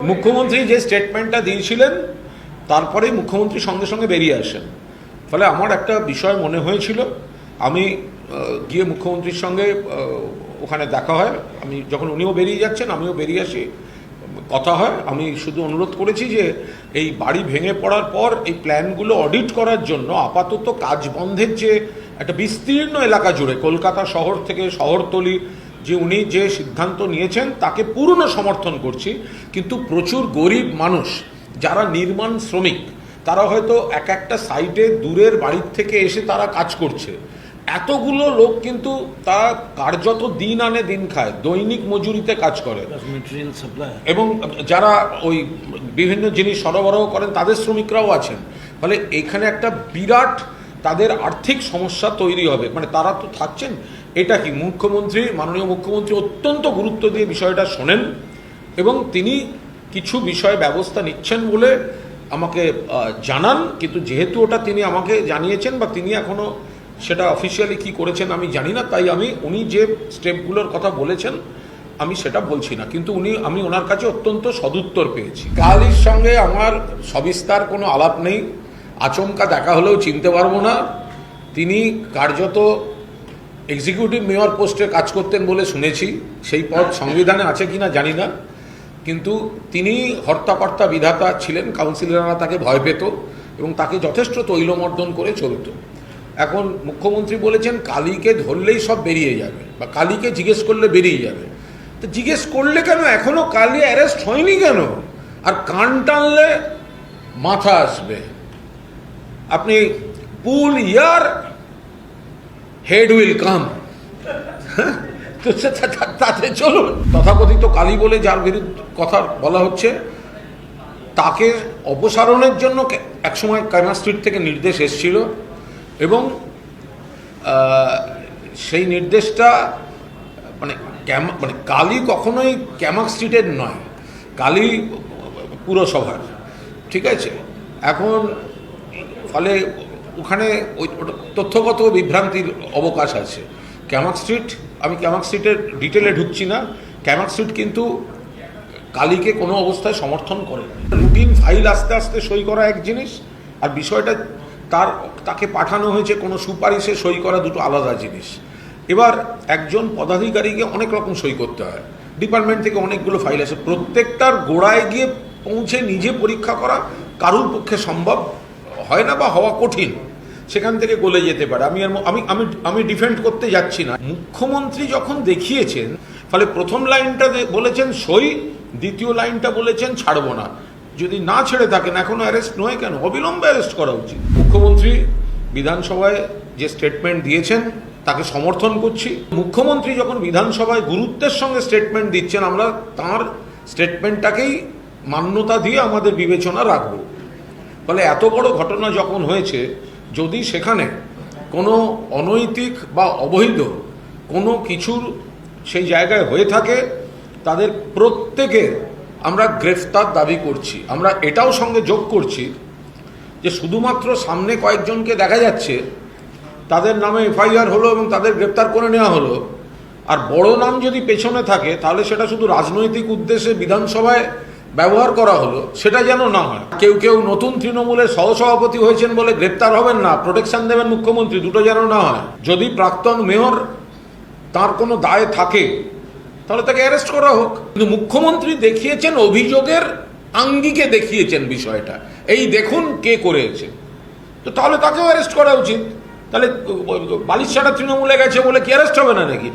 মুখ্যমন্ত্রী যে স্টেটমেন্টটা দিয়েছিলেন তারপরেই মুখ্যমন্ত্রী সঙ্গে সঙ্গে বেরিয়ে আসেন। ফলে আমার একটা বিষয় মনে হয়েছিল, আমি গিয়ে মুখ্যমন্ত্রীর সঙ্গে ওখানে দেখা হয়, আমি যখন উনিও বেরিয়ে যাচ্ছেন আমিও বেরিয়ে আসি, কথা হয়। আমি শুধু অনুরোধ করেছি যে এই বাড়ি ভেঙে পড়ার পর এই প্ল্যানগুলো অডিট করার জন্য আপাতত কাজ বন্ধের যে একটা বিস্তীর্ণ এলাকা জুড়ে কলকাতা শহর থেকে শহরতলি যে উনি যে সিদ্ধান্ত নিয়েছেন তাকে পূর্ণ সমর্থন করছি, কিন্তু প্রচুর গরিব মানুষ যারা নির্মাণ শ্রমিক তারা হয়তো এক একটা সাইটে দূরের বাড়ির থেকে এসে তারা কাজ করছে। এতগুলো লোক কিন্তু তারা কার্যত দিন আনে দিন খায়, দৈনিক মজুরিতে কাজ করে, এবং যারা ওই বিভিন্ন জিনিস সরবরাহ করেন তাদের শ্রমিকরাও আছেন। ফলে এখানে একটা বিরাট তাদের আর্থিক সমস্যা তৈরি হবে। মানে তারা তো থাকছেন, এটা কি মুখ্যমন্ত্রী, মাননীয় মুখ্যমন্ত্রী অত্যন্ত গুরুত্ব দিয়ে বিষয়টা শোনেন এবং তিনি কিছু বিষয়ে ব্যবস্থা নিচ্ছেন বলে আমাকে জানান। কিন্তু যেহেতু ওটা তিনি আমাকে জানিয়েছেন বা তিনি এখনও সেটা অফিসিয়ালি কি করেছেন আমি জানি না, তাই উনি যে স্টেপগুলোর কথা বলেছেন আমি সেটা বলছি না, কিন্তু আমি ওনার কাছে অত্যন্ত সদুত্তর পেয়েছি। কালীর সঙ্গে আমার সবিস্তার কোনো আলাপ নেই, আচমকা দেখা হলেও চিনতে পারবো না। তিনি কার্যত এক্সিকিউটিভ মেয়র পোস্টে কাজ করতেন বলে শুনেছি, সেই পদ সংবিধানে আছে কিনা জানি না, কিন্তু তিনি হর্তাকর্তা বিধাতা ছিলেন। কাউন্সিলররা তাকে ভয় পেত এবং তাকে যথেষ্ট তৈলমর্দন করে চলত। এখন মুখ্যমন্ত্রী বলেছেন কালীকে ধরলেই সব বেরিয়ে যাবে বা কালীকে জিজ্ঞেস করলে বেরিয়ে যাবে। তো জিজ্ঞেস করলে কেন, এখনো কালী অ্যারেস্ট হয়নি কেন? আর কান টানলে মাথা আসবে। আপনি পুল ইয়ার হেড উইল কাম, তাতে চলুন। তথাকথিত কালী বলে যার বিরুদ্ধে কথা বলা হচ্ছে তাকে অপসারণের জন্য একসময় কায়মা স্ট্রিট থেকে নির্দেশ এসেছিল এবং সেই নির্দেশটা মানে কালী কখনোই ক্যামাক স্ট্রিটের নয়, কালী পুরসভার, ঠিক আছে। এখন ফলে ওখানে ওই তথ্যগত বিভ্রান্তির অবকাশ আছে। ক্যামাক স্ট্রিট, আমি ক্যামাক স্ট্রিটের ডিটেলে ঢুকছি না, ক্যামাক স্ট্রিট কিন্তু কালীকে কোনো অবস্থায় সমর্থন করে। রুটিন ফাইল আস্তে আস্তে সই করা এক জিনিস, আর বিষয়টা তাকে পাঠানো হয়েছে কোনো সুপারিশে সই করা, দুটো আলাদা জিনিস। এবার একজন পদাধিকারীকে অনেক রকম সই করতে হয়, ডিপার্টমেন্ট থেকে অনেকগুলো ফাইল আছে, প্রত্যেকটার গোড়ায় গিয়ে পৌঁছে নিজে পরীক্ষা করা কারুর পক্ষে সম্ভব হয় না বা হওয়া কঠিন, সেখান থেকে গলে যেতে পারে। আমি ডিফেন্ড করতে যাচ্ছি না। মুখ্যমন্ত্রী যখন দেখিয়েছেন, ফলে প্রথম লাইনটা বলেছেন সই, দ্বিতীয় লাইনটা বলেছেন ছাড়বো না। যদি না ছেড়ে থাকেন এখনো অ্যারেস্ট নয় কেন? অবিলম্বে অ্যারেস্ট করা উচিত। মুখ্যমন্ত্রী বিধানসভায় যে স্টেটমেন্ট দিয়েছেন তাকে সমর্থন করছি। মুখ্যমন্ত্রী যখন বিধানসভায় গুরুত্বের সঙ্গে স্টেটমেন্ট দিচ্ছেন, আমরা তার স্টেটমেন্টটাকেই মান্যতা দিয়ে আমাদের বিবেচনা রাখব। ফলে এত বড় ঘটনা যখন হয়েছে, যদি সেখানে কোনো অনৈতিক বা অবৈধ কোনো কিছুর সেই জায়গায় হয়ে থাকে, তাদের প্রত্যেকের আমরা গ্রেফতার দাবি করছি। আমরা এটাও সঙ্গে যোগ করছি যে শুধুমাত্র সামনে কয়েকজনকে দেখা যাচ্ছে তাদের নামে এফআইআর হলো এবং তাদের গ্রেফতার করে নেওয়া হলো, আর বড় নাম যদি পেছনে থাকে তাহলে সেটা শুধু রাজনৈতিক উদ্দেশ্যে বিধানসভায় ব্যবহার করা হলো, সেটা যেন না হয়। কেউ নতুন তৃণমূলের সহসভাপতি হয়েছেন বলে গ্রেপ্তার হবেন না, প্রোটেকশন দেবেন মুখ্যমন্ত্রী, দুটো যেন না হয়। যদি প্রাক্তন মেয়র তার কোনো দায় থাকে তাহলে তাকে অ্যারেস্ট করা হোক। কিন্তু মুখ্যমন্ত্রী দেখিয়েছেন অভিযোগের আঙ্গিকে, দেখিয়েছেন বিষয়টা, এই দেখুন কে করেছে, তো তাহলে তাকেও অ্যারেস্ট করা উচিত। তাহলে বালিশ ছাড়া তৃণমূলে গেছে বলে কি অ্যারেস্ট হবে না নাকি?